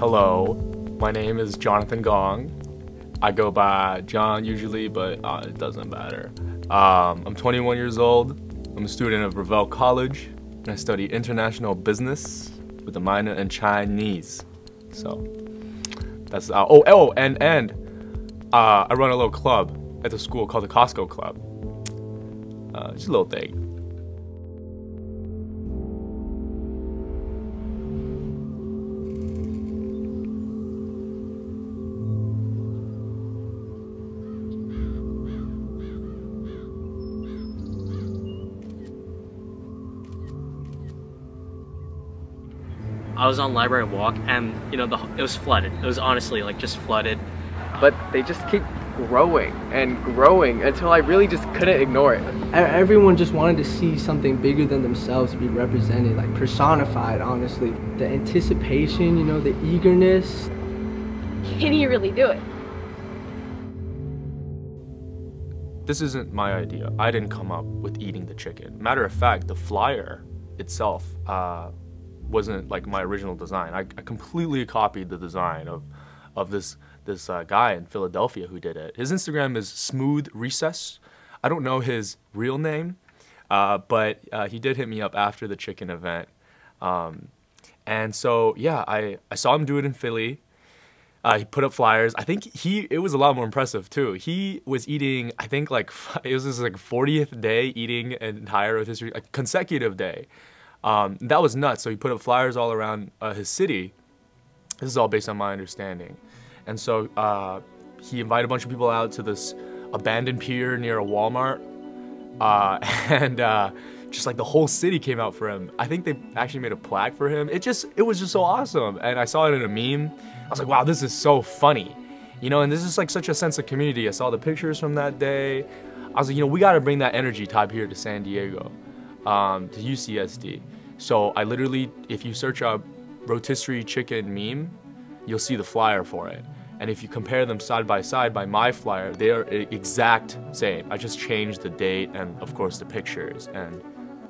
Hello, my name is Jonathan Gong. I go by John usually, but it doesn't matter. I'm 21 years old. I'm a student of Revelle College, and I study international business with a minor in Chinese. So that's and I run a little club at the school called the Costco Club. Just a little thing. I was on Library Walk, and you know, it was flooded. It was honestly like just flooded. But they just keep growing and growing until I really just couldn't ignore it. Everyone just wanted to see something bigger than themselves be represented, like personified, honestly. The anticipation, you know, the eagerness. Can you really do it? This isn't my idea. I didn't come up with eating the chicken. Matter of fact, the flyer itself wasn't like my original design. I completely copied the design of this guy in Philadelphia who did it. His Instagram is Smooth Recess. I don't know his real name, but he did hit me up after the chicken event. And so, yeah, I saw him do it in Philly. He put up flyers. I think it was a lot more impressive too. He was eating, I think it was his 40th day eating an entire rotisserie, a consecutive day. That was nuts. So he put up flyers all around his city. This is all based on my understanding. And so he invited a bunch of people out to this abandoned pier near a Walmart. And just like the whole city came out for him. I think they actually made a plaque for him. It was just so awesome. And I saw it in a meme. I was like, wow, this is so funny. You know, and this is like such a sense of community. I saw the pictures from that day. I was like, you know, we got to bring that energy type here to San Diego, to UCSD. So I literally, if you search up rotisserie chicken meme, you'll see the flyer for it. And if you compare them side by my flyer, they are exact same. I just changed the date and of course the pictures, and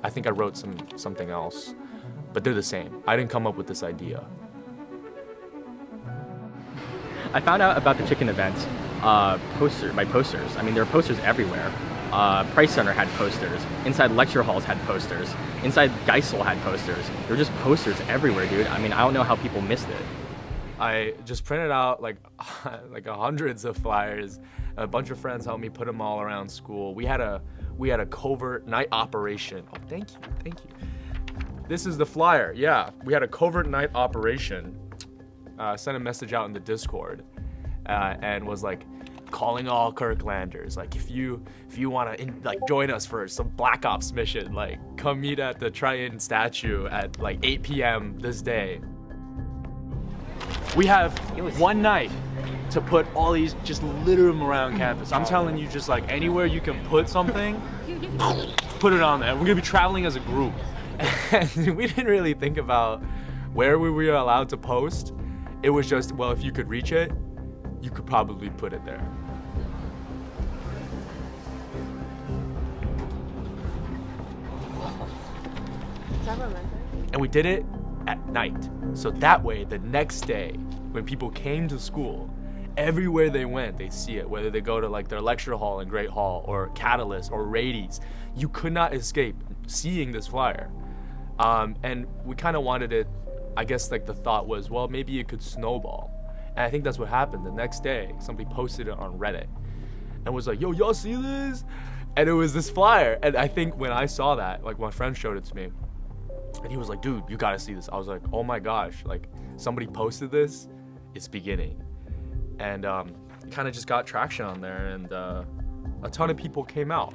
I think I wrote something else, but they're the same. I didn't come up with this idea. I found out about the chicken event by posters. I mean, there are posters everywhere. Price Center had posters. Inside lecture halls had posters. Inside Geisel had posters. There were just posters everywhere, dude. I mean, I don't know how people missed it. I just printed out like hundreds of flyers. A bunch of friends helped me put them all around school. We had a covert night operation. Oh, thank you. This is the flyer. Yeah, we had a covert night operation. Sent a message out in the Discord, and was like calling all Kirklanders. Like, if you want to join us for some Black Ops mission, like come meet at the Triton statue at like 8 p.m. this day. We have one night to put all these, just litter them around campus. I'm telling you, just like anywhere you can put something, put it on there. We're gonna be traveling as a group. And we didn't really think about where we were allowed to post. It was just, well, if you could reach it, you could probably put it there. Is that romantic? And we did it at night. So that way, the next day, when people came to school, everywhere they went, they see it. Whether they go to like their lecture hall in Great Hall or Catalyst or Radies, you could not escape seeing this flyer. And we kind of wanted it, I guess like the thought was, well, maybe it could snowball. And I think that's what happened. The next day, somebody posted it on Reddit and was like, yo, y'all see this? And it was this flyer. And I think when I saw that, like my friend showed it to me, and he was like, dude, you gotta see this. I was like, oh my gosh, like somebody posted this, it's beginning. And kind of just got traction on there, and a ton of people came out.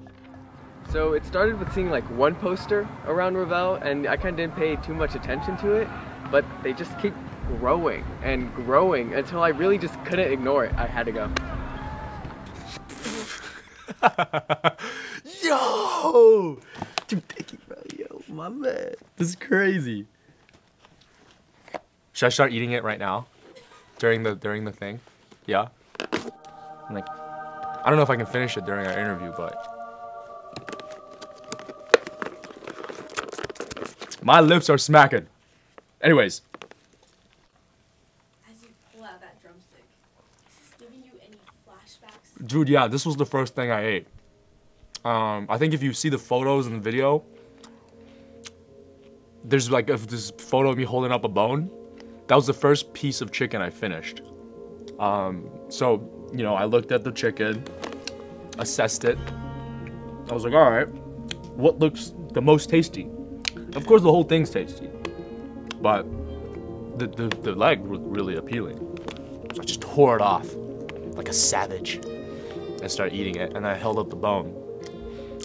So it started with seeing like one poster around Revelle, and I kind of didn't pay too much attention to it, but they just keep growing and growing until I really just couldn't ignore it. I had to go. Yo! Dude, thank you, bro. Yo, my man. This is crazy. Should I start eating it right now? During the thing? Yeah? Like, I don't know if I can finish it during our interview, but my lips are smacking. Anyways. Dude, yeah, this was the first thing I ate. I think if you see the photos in the video, there's like this photo of me holding up a bone. That was the first piece of chicken I finished. So, you know, I looked at the chicken, assessed it. I was like, all right, what looks the most tasty? Of course, the whole thing's tasty, but the leg was really appealing. So I just tore it off like a savage and started eating it. And I held up the bone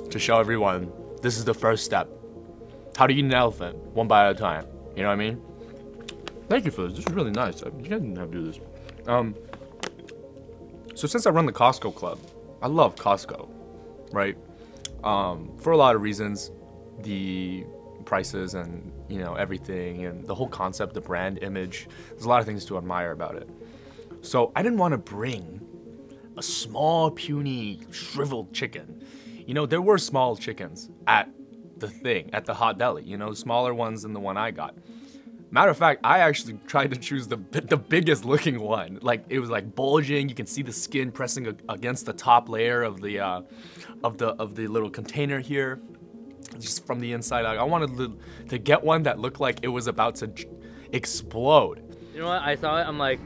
to show everyone this is the first step. How to eat an elephant, one bite at a time. You know what I mean? Thank you for this. This is really nice. You guys didn't have to do this. So since I run the Costco Club, I love Costco, right? For a lot of reasons, the prices and, you know, everything and the whole concept, the brand image, there's a lot of things to admire about it. So I didn't want to bring a small, puny, shriveled chicken. You know, there were small chickens at the Hot Deli, you know, smaller ones than the one I got. Matter of fact, I actually tried to choose the biggest looking one. Like, it was like bulging. You can see the skin pressing against the top layer of the little container here, just from the inside out. I wanted to get one that looked like it was about to explode. You know what? I saw it. I'm like,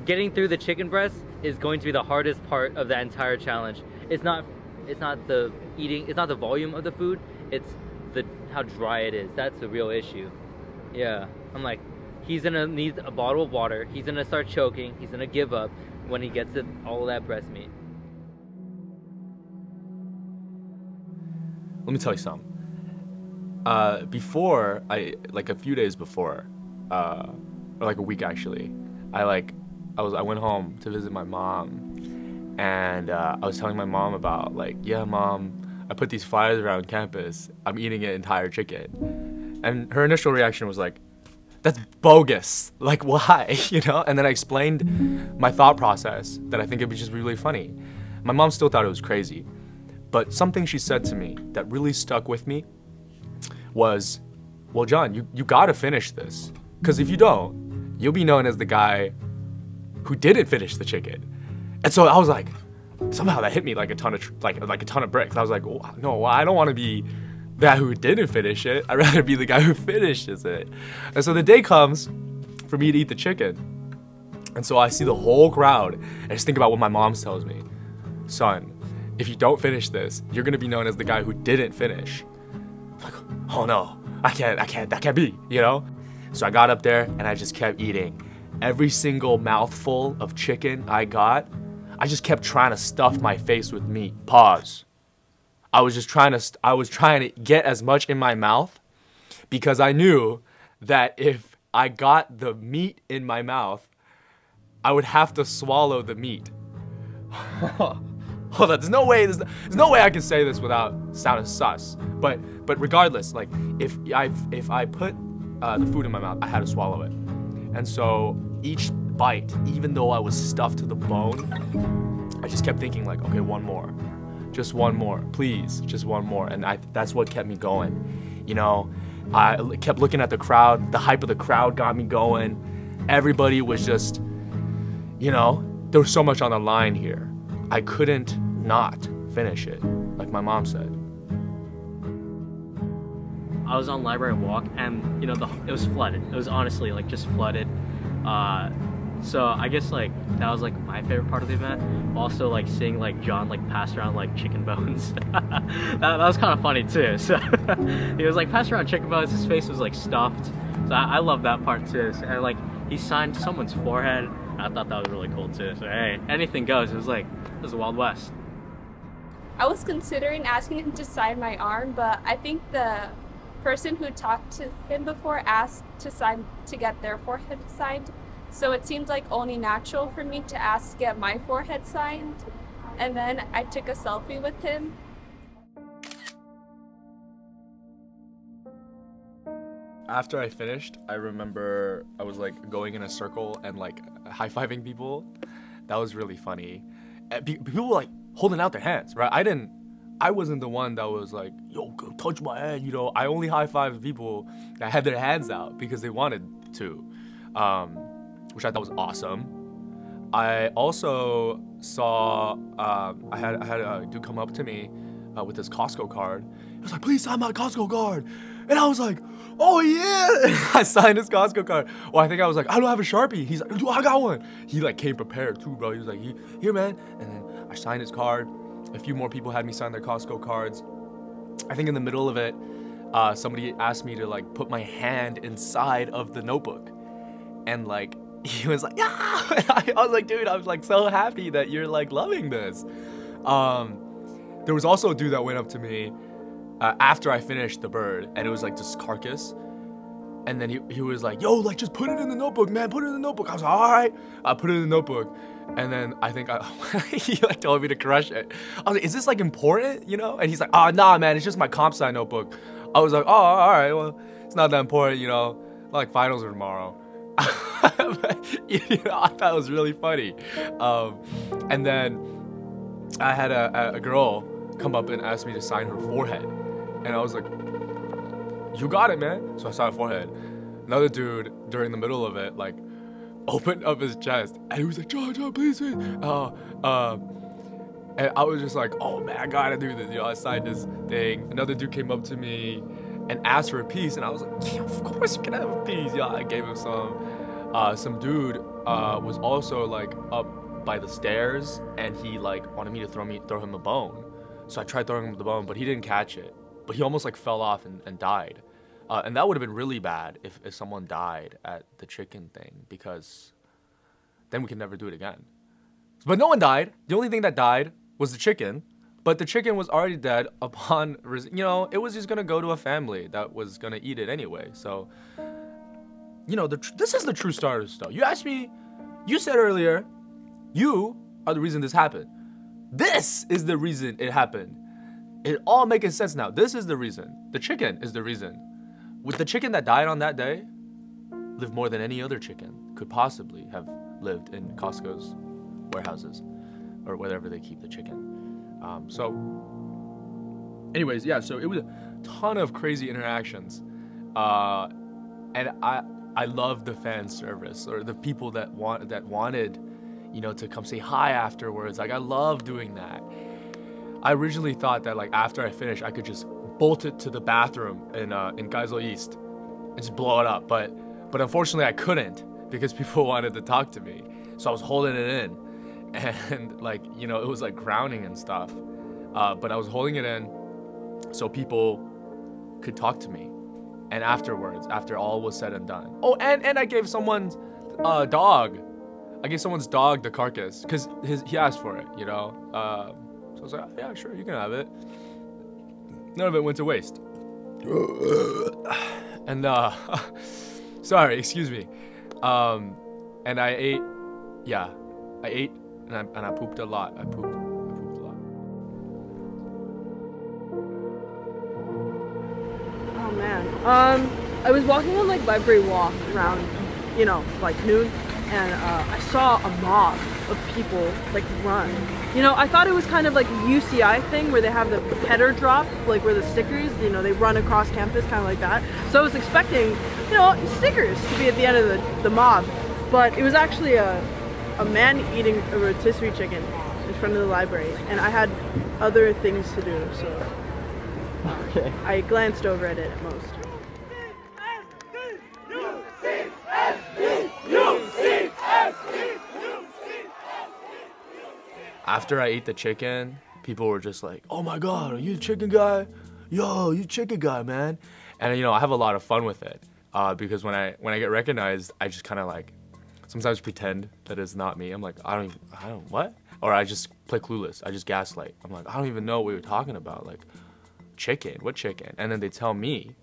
getting through the chicken breast is going to be the hardest part of the entire challenge. It's not the eating. It's not the volume of the food. It's how dry it is. That's the real issue. Yeah. I'm like, he's gonna need a bottle of water. He's gonna start choking. He's gonna give up when he gets all of that breast meat. Let me tell you something. Before, like a few days before, or like a week actually, I went home to visit my mom, and I was telling my mom about, like, yeah, Mom, I put these flyers around campus. I'm eating an entire chicken. And her initial reaction was like, that's bogus. Like, why? You know? And then I explained my thought process, that I think it'd just be really funny. My mom still thought it was crazy. But something she said to me that really stuck with me was, well, John, you gotta finish this. Because if you don't, you'll be known as the guy who didn't finish the chicken. And so I was like, somehow that hit me like a ton of bricks. I was like, oh, no, I don't want to be that who didn't finish it. I'd rather be the guy who finishes it. And so the day comes for me to eat the chicken. And so I see the whole crowd and I just think about what my mom tells me. Son, if you don't finish this, you're gonna be known as the guy who didn't finish. I'm like, oh no, that can't be, you know? So I got up there and I just kept eating. Every single mouthful of chicken I got, I just kept trying to stuff my face with meat. Pause. I was trying to get as much in my mouth because I knew that if I got the meat in my mouth, I would have to swallow the meat. Hold on, there's no way I can say this without sounding sus. But regardless, like, if I put the food in my mouth, I had to swallow it. And so each bite, even though I was stuffed to the bone, I just kept thinking, like, okay, one more. Just one more, please, just one more. And that's what kept me going. You know, I kept looking at the crowd. The hype of the crowd got me going. Everybody was just, you know, there was so much on the line here. I couldn't not finish it, like my mom said. I was on Library Walk, and, you know, it was flooded. It was honestly, like, just flooded. So I guess, like, that was, like, my favorite part of the event. Also, like, seeing, like, John, like, pass around, like, chicken bones. that was kind of funny too. So he was, like, passing around chicken bones. His face was, like, stuffed. So I love that part too. So, and, like, he signed someone's forehead. I thought that was really cool too. So hey, anything goes. It was the Wild West. I was considering asking him to sign my arm, but I think the person who talked to him before asked to get their forehead signed. So it seemed like only natural for me to ask to get my forehead signed. And then I took a selfie with him. After I finished, I remember I was, like, going in a circle and, like, high-fiving people. That was really funny. People were, like, holding out their hands, right? I wasn't the one that was like, yo, go touch my hand, you know. I only high-fived people that had their hands out because they wanted to, which I thought was awesome. I also saw I had a dude come up to me with his Costco card. He was like, "Please sign my Costco card," and I was like, "Oh yeah!" I signed his Costco card. Well, I think I was like, "I don't have a Sharpie." He's like, "Dude, I got one." He like came prepared too, bro. He was like, "Here, man," and then I signed his card. A few more people had me sign their Costco cards. I think in the middle of it, somebody asked me to like put my hand inside of the notebook, and like he was like, "Yeah!" I was like, "Dude, I was like so happy that you're like loving this." There was also a dude that went up to me after I finished the bird, and it was like this carcass, and then he was like, "Yo, like just put it in the notebook, man. Put it in the notebook." I was like, "All right." I put it in the notebook, and then I think he like told me to crush it. I was like, "Is this like important, you know?" And he's like, "Oh, nah, man, it's just my comp sci notebook." I was like, "Oh, all right, well, it's not that important, you know. Like finals are tomorrow." You know, I thought it was really funny. And then I had a girl come up and ask me to sign her forehead, and I was like, "You got it, man." So I signed her forehead. Another dude during the middle of it like opened up his chest, and he was like, "John, please." And I was just like, "Oh man, I gotta do this." You know, I signed this thing. Another dude came up to me and asked for a piece, and I was like, "Yeah, of course you can have a piece." Yeah, I gave him some. Some dude was also like up by the stairs, and he like wanted me to throw him a bone. So I tried throwing him the bone, but he didn't catch it. But he almost like fell off and died. And that would have been really bad if someone died at the chicken thing, because then we can never do it again. But no one died. The only thing that died was the chicken. But the chicken was already dead upon, you know, it was just gonna go to a family that was gonna eat it anyway. So, you know, this is the true start of stuff. You asked me, you said earlier, you are the reason this happened. This is the reason it happened. It all making sense now. This is the reason. The chicken is the reason. With the chicken that died on that day, lived more than any other chicken could possibly have lived in Costco's warehouses or wherever they keep the chicken. So anyways, yeah, so it was a ton of crazy interactions. And I love the fan service, or the people that wanted, you know, to come say hi afterwards. Like, I love doing that. I originally thought that like after I finished, I could just bolt it to the bathroom in Geisel East and just blow it up. But unfortunately I couldn't, because people wanted to talk to me. So I was holding it in, and like, you know, it was like grounding and stuff. But I was holding it in so people could talk to me. And afterwards, after all was said and done. Oh, and I gave someone's dog. I gave someone's dog the carcass, because he asked for it, you know. So I was like, oh, yeah, sure, you can have it. None of it went to waste. And sorry, excuse me. And I ate, yeah, I ate and I pooped a lot. I pooped a lot. Oh man. I was walking on like Library Walk around, you know, like noon, and I saw a mob of people like run. You know, I thought it was kind of like a UCI thing where they have the header drop, like where the stickers, you know, they run across campus, kind of like that. So I was expecting, you know, stickers to be at the end of the mob, but it was actually a man eating a rotisserie chicken in front of the library, and I had other things to do, so Okay. I glanced over at it at most. After I ate the chicken, people were just like, "Oh my God, are you the chicken guy? Yo, you chicken guy, man." And you know, I have a lot of fun with it, because when I get recognized, I just kind of like sometimes pretend that it's not me. I'm like, I don't what? Or I just play clueless. I just gaslight. I'm like, I don't even know what you're talking about. Like, chicken? What chicken? And then they tell me,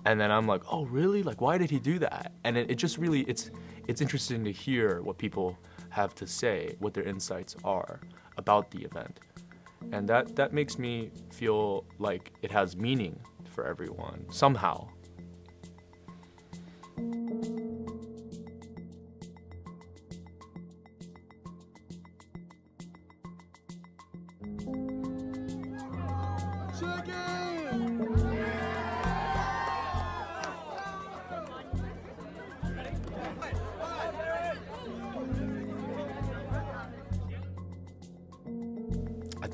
and then I'm like, oh really? Like, why did he do that? And it just really, it's interesting to hear what people have to say, what their insights are about the event, and that makes me feel like it has meaning for everyone somehow.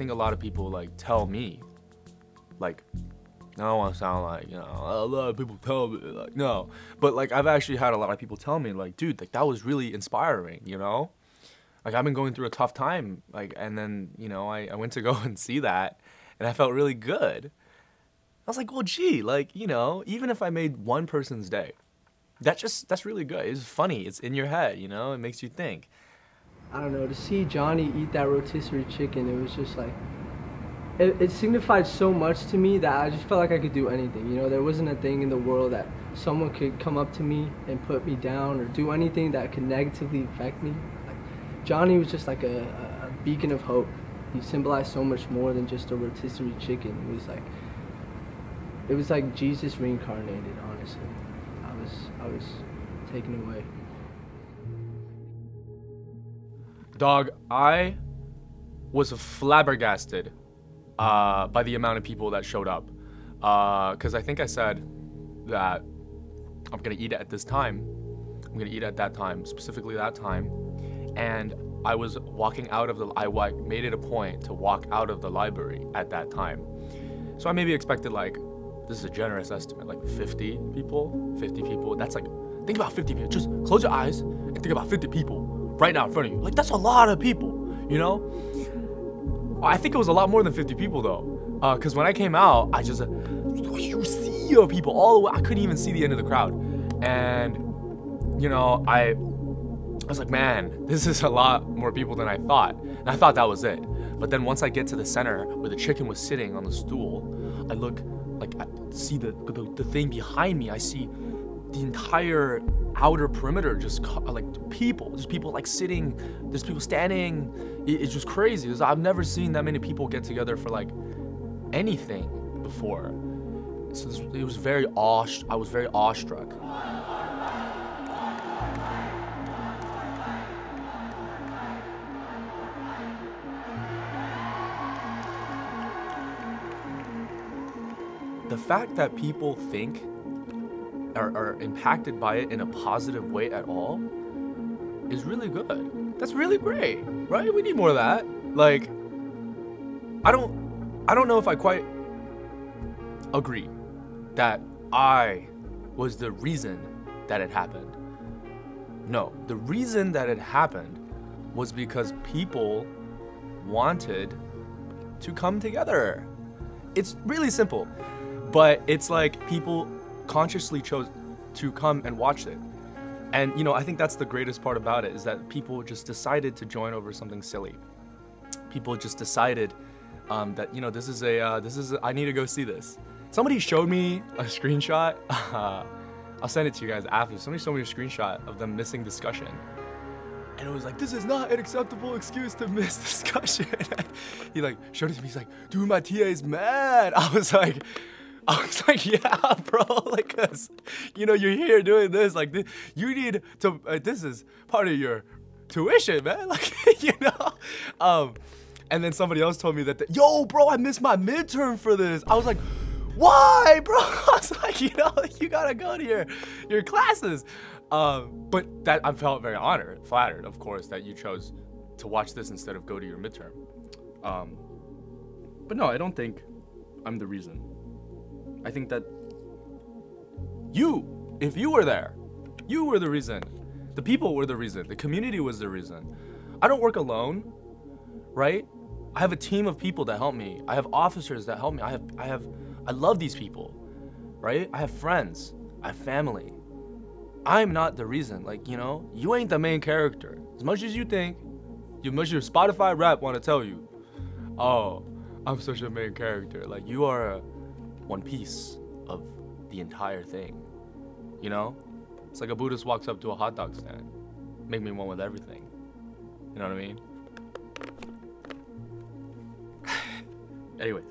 think a lot of people like tell me, like, I don't want to sound like, you know, a lot of people tell me, like, no. But, like, I've actually had a lot of people tell me, like, dude, like, that was really inspiring, you know? Like, I've been going through a tough time, like, and then, you know, I went to go and see that, and I felt really good. I was like, well, gee, like, you know, even if I made one person's day, that's really good. It's funny. It's in your head, you know? It makes you think. I don't know, to see Johnny eat that rotisserie chicken, it was just like, it signified so much to me that I just felt like I could do anything. You know, there wasn't a thing in the world that someone could come up to me and put me down or do anything that could negatively affect me. Like, Johnny was just like a beacon of hope. He symbolized so much more than just a rotisserie chicken. It was like Jesus reincarnated, honestly. I was taken away. Dog, I was flabbergasted by the amount of people that showed up. Because I think I said that I'm going to eat at this time. I'm going to eat at that time, specifically that time. And I was walking out of I made it a point to walk out of the library at that time. So I maybe expected, like, this is a generous estimate, like 50 people. 50 people. That's like, think about 50 people. Just close your eyes and think about 50 people right now in front of you. Like, that's a lot of people, you know? I think it was a lot more than 50 people, though. Because when I came out, I just, you see people all the way. I couldn't even see the end of the crowd. And, you know, I was like, man, this is a lot more people than I thought. And I thought that was it. But then once I get to the center where the chicken was sitting on the stool, I look, like, I see the thing behind me. I see the entire outer perimeter, just like people. There's people like sitting, there's people standing. It's just crazy. I've never seen that many people get together for like anything before. So it was I was very awestruck. The fact that people think are impacted by it in a positive way at all is really good. That's really great, right? We need more of that. Like, I don't know if I quite agree that I was the reason that it happened. No, the reason that it happened was because people wanted to come together. It's really simple, but it's like people consciously chose to come and watch it. And, you know, I think that's the greatest part about it, is that people just decided to join over something silly. People just decided that, you know, this is I need to go see this. Somebody showed me a screenshot. I'll send it to you guys after. Somebody showed me a screenshot of them missing discussion. And it was like, this is not an acceptable excuse to miss discussion. He like showed it to me. He's like, dude, my TA is mad. I was like, yeah, bro, like, cause, you know, you're here doing this, like, you need to, this is part of your tuition, man, like, you know, and then somebody else told me that, yo, bro, I missed my midterm for this. I was like, why, bro? I was like, you know, you gotta go to your classes, but that, I felt very honored, flattered, of course, that you chose to watch this instead of go to your midterm, but no, I don't think I'm the reason. I think that if you were there, you were the reason. The people were the reason. The community was the reason. I don't work alone, right? I have a team of people that help me. I have officers that help me. I love these people, right? I have friends. I have family. I'm not the reason. Like, you know, you ain't the main character. As much as you think, as much as your Spotify rap want to tell you, oh, I'm such a main character. Like, you are one piece of the entire thing, you know? It's like a Buddhist walks up to a hot dog stand. Make me one with everything. You know what I mean? Anyways.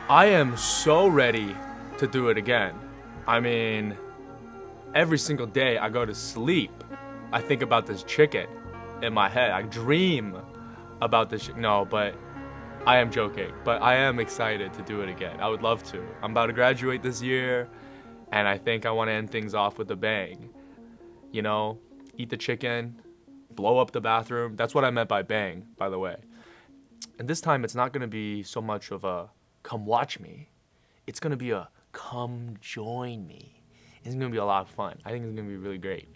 I am so ready to do it again. I mean, every single day I go to sleep, I think about this chicken in my head. I dream about this. No, but I am joking. But I am excited to do it again. I would love to. I'm about to graduate this year, and I think I want to end things off with a bang. You know, eat the chicken, blow up the bathroom. That's what I meant by bang, by the way. And this time it's not going to be so much of a come watch me. It's going to be a come join me. It's going to be a lot of fun. I think it's going to be really great.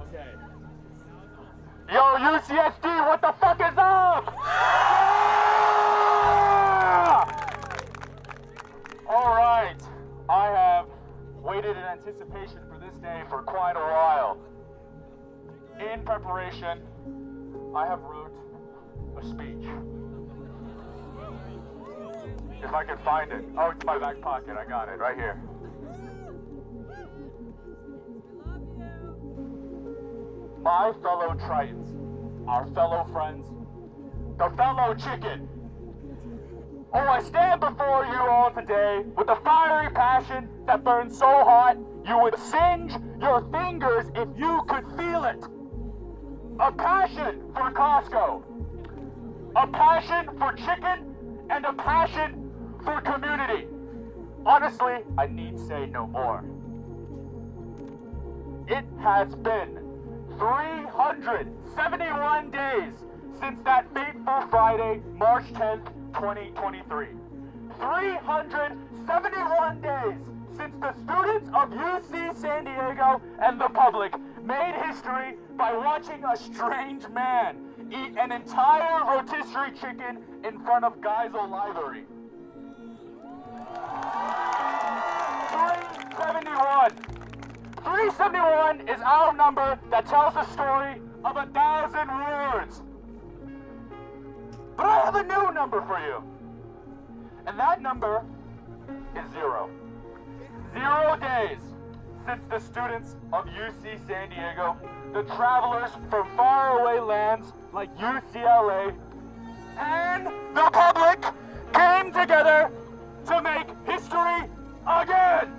Okay. Yo, UCSD, what the fuck is up? All right. I have waited in anticipation for this day for quite a while. In preparation, I have wrote a speech. If I can find it. Oh, it's my back pocket. I got it right here. My fellow Tritons, our fellow friends, the fellow chicken. Oh, I stand before you all today with a fiery passion that burns so hot you would singe your fingers if you could feel it. A passion for Costco, a passion for chicken, and a passion for community. Honestly, I need say no more. It has been 371 days since that fateful Friday, March 10th, 2023. 371 days since the students of UC San Diego and the public made history by watching a strange man eat an entire rotisserie chicken in front of Geisel Library. 371. 371 is our number that tells the story of 1,000 words. But I have a new number for you. And that number is 0. 0 days since the students of UC San Diego, the travelers from faraway lands like UCLA, and the public came together to make history again.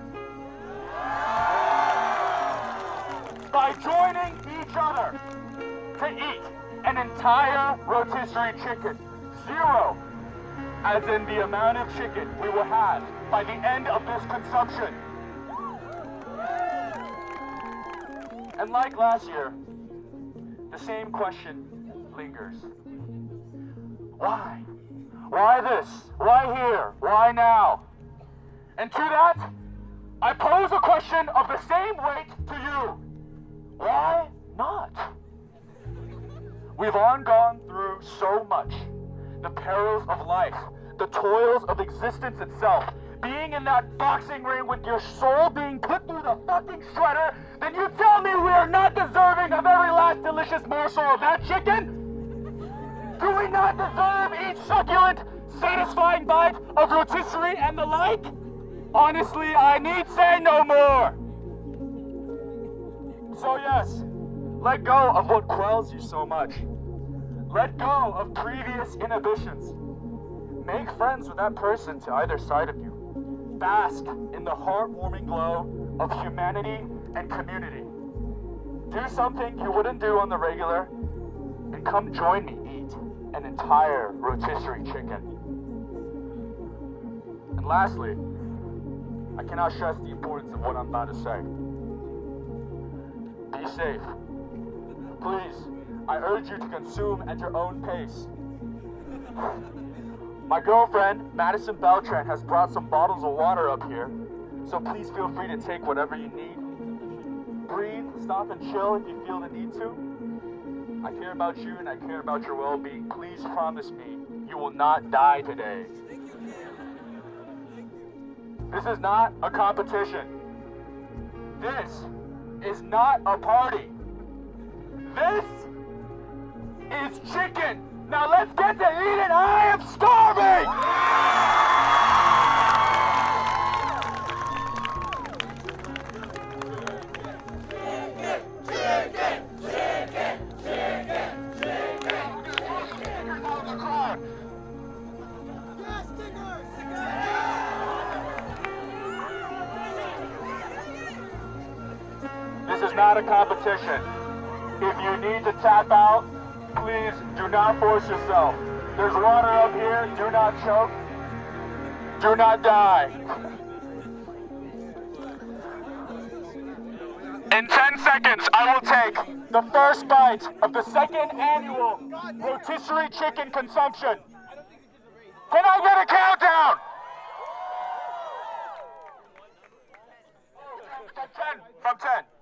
By joining each other to eat an entire rotisserie chicken. 0, as in the amount of chicken we will have by the end of this consumption. And like last year, the same question lingers. Why? Why this? Why here? Why now? And to that, I pose a question of the same weight to you. Why not? We've all gone through so much. The perils of life, the toils of existence itself, being in that boxing ring with your soul being put through the fucking shredder, then you tell me we are not deserving of every last delicious morsel of that chicken? Do we not deserve each succulent, satisfying bite of rotisserie and the like? Honestly, I need say no more. So yes, let go of what quells you so much. Let go of previous inhibitions. Make friends with that person to either side of you. Bask in the heartwarming glow of humanity and community. Do something you wouldn't do on the regular, and come join me eat an entire rotisserie chicken. And lastly, I cannot stress the importance of what I'm about to say. Be safe. Please, I urge you to consume at your own pace. My girlfriend, Madison Beltran, has brought some bottles of water up here, so please feel free to take whatever you need. Breathe, stop and chill if you feel the need to. I care about you and I care about your well-being. Please promise me you will not die today. This is not a competition. This is not a party. This is chicken. Now let's get to eating. I am starving! Chicken! not a competition. If you need to tap out, please do not force yourself. There's water up here. Do not choke. Do not die. In 10 seconds, I will take the first bite of the second annual rotisserie chicken consumption. Can I get a countdown? From 10.